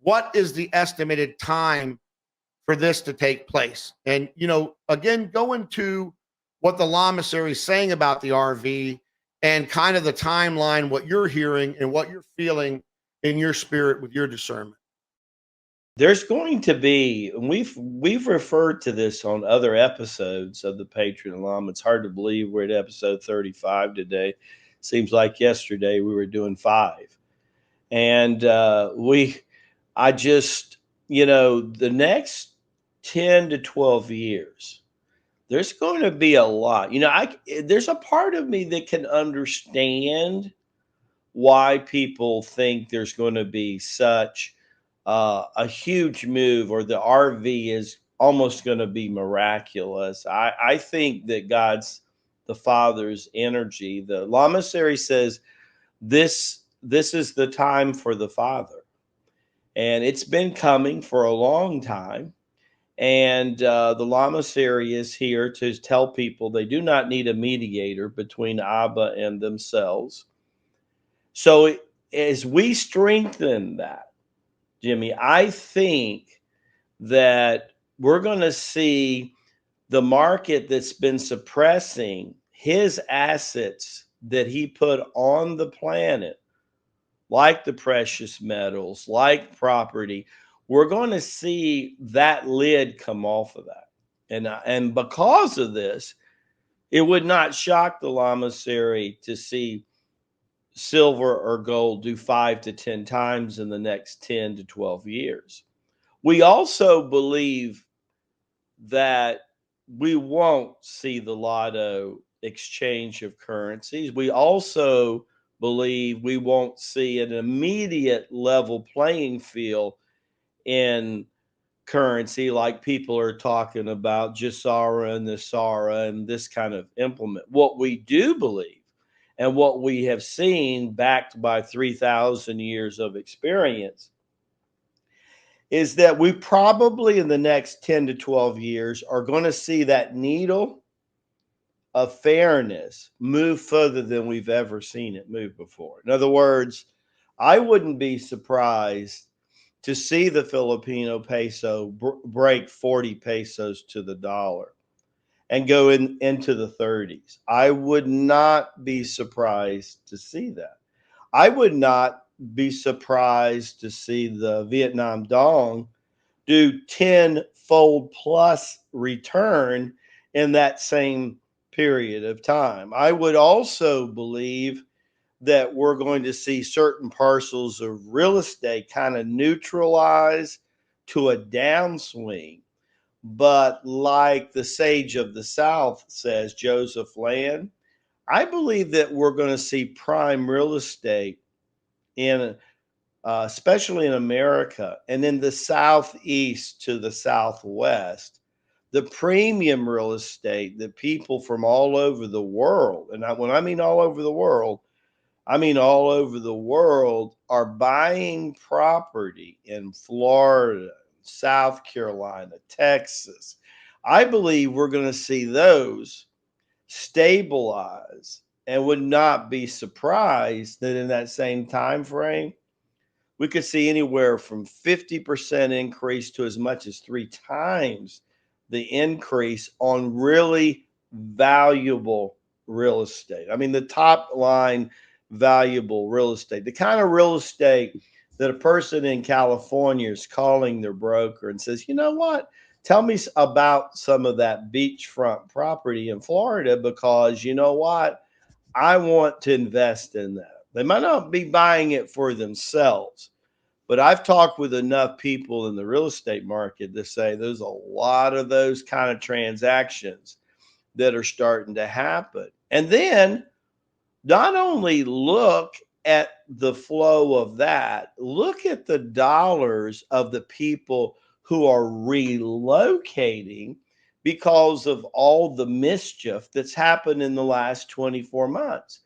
what is the estimated time for this to take place? And, again, go into what the Lamasery is saying about the RV and kind of the timeline, what you're hearing and what you're feeling in your spirit with your discernment. There's going to be, and we've referred to this on other episodes of the Patriot and Lama. It's hard to believe we're at episode 35 today. Seems like yesterday we were doing 5. And I just, the next 10 to 12 years, there's going to be a lot. There's a part of me that can understand why people think there's going to be such a huge move, or the RV is almost going to be miraculous. I think that the Father's energy. The Lamasery says this is the time for the Father, and it's been coming for a long time. And the Lamasery is here to tell people they do not need a mediator between Abba and themselves. So as we strengthen that, Jimmy, I think that we're going to see the market that's been suppressing his assets that he put on the planet, like the precious metals, like property. We're going to see that lid come off of that. And because of this, it would not shock the Lamasery to see silver or gold do 5 to 10 times in the next 10 to 12 years. We also believe that we won't see the lotto exchange of currencies. We also believe we won't see an immediate level playing field in currency like people are talking about Jasara and Nisara and this kind of implement. What we do believe, and what we have seen backed by 3,000 years of experience, is that we probably in the next 10 to 12 years are going to see that needle of fairness move further than we've ever seen it move before. In other words, I wouldn't be surprised to see the Filipino peso break 40 pesos to the dollar and go into the 30s. I would not be surprised to see that. I would not be surprised to see the Vietnam Dong do 10-fold plus return in that same period of time. I would also believe that we're going to see certain parcels of real estate kind of neutralize to a downswing. But like the sage of the South says, Joseph Land, I believe that we're going to see prime real estate in especially in America and in the Southeast to the Southwest, the premium real estate that people from all over the world, and when I mean all over the world, I mean all over the world, are buying property in Florida, South Carolina, Texas. I believe we're going to see those stabilize, and would not be surprised that in that same time frame we could see anywhere from 50% increase to as much as 3 times the increase on really valuable real estate. I mean, the top line valuable real estate, the kind of real estate that a person in California is calling their broker and says, you know what? Tell me about some of that beachfront property in Florida, because you know what? I want to invest in that. They might not be buying it for themselves, but I've talked with enough people in the real estate market to say there's a lot of those kind of transactions that are starting to happen. And then not only look at the flow of that, look at the dollars of the people who are relocating because of all the mischief that's happened in the last 24 months.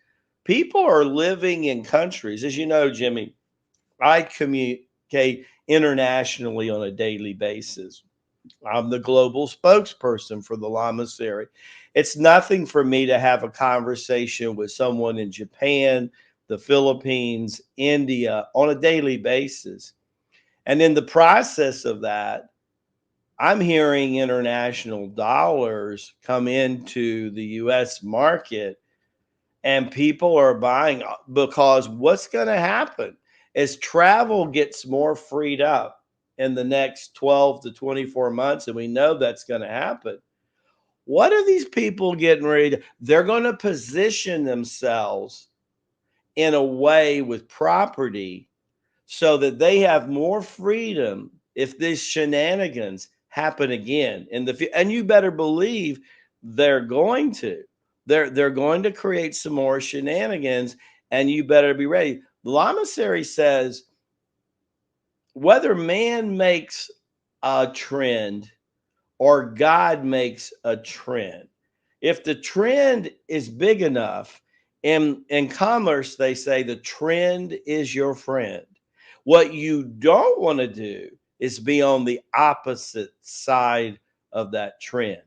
People are living in countries, as you know, Jimmy, I communicate internationally on a daily basis. I'm the global spokesperson for the Lamasery. It's nothing for me to have a conversation with someone in Japan, the Philippines, India on a daily basis. And in the process of that, I'm hearing international dollars come into the US market, and people are buying because what's going to happen is travel gets more freed up in the next 12 to 24 months. And we know that's going to happen. What are these people getting ready to? They're going to position themselves in a way with property so that they have more freedom if these shenanigans happen again in the and you better believe they're going to. They're going to create some more shenanigans, and you better be ready. The Lamasery says whether man makes a trend or God makes a trend. If the trend is big enough, in commerce, they say the trend is your friend. What you don't want to do is be on the opposite side of that trend.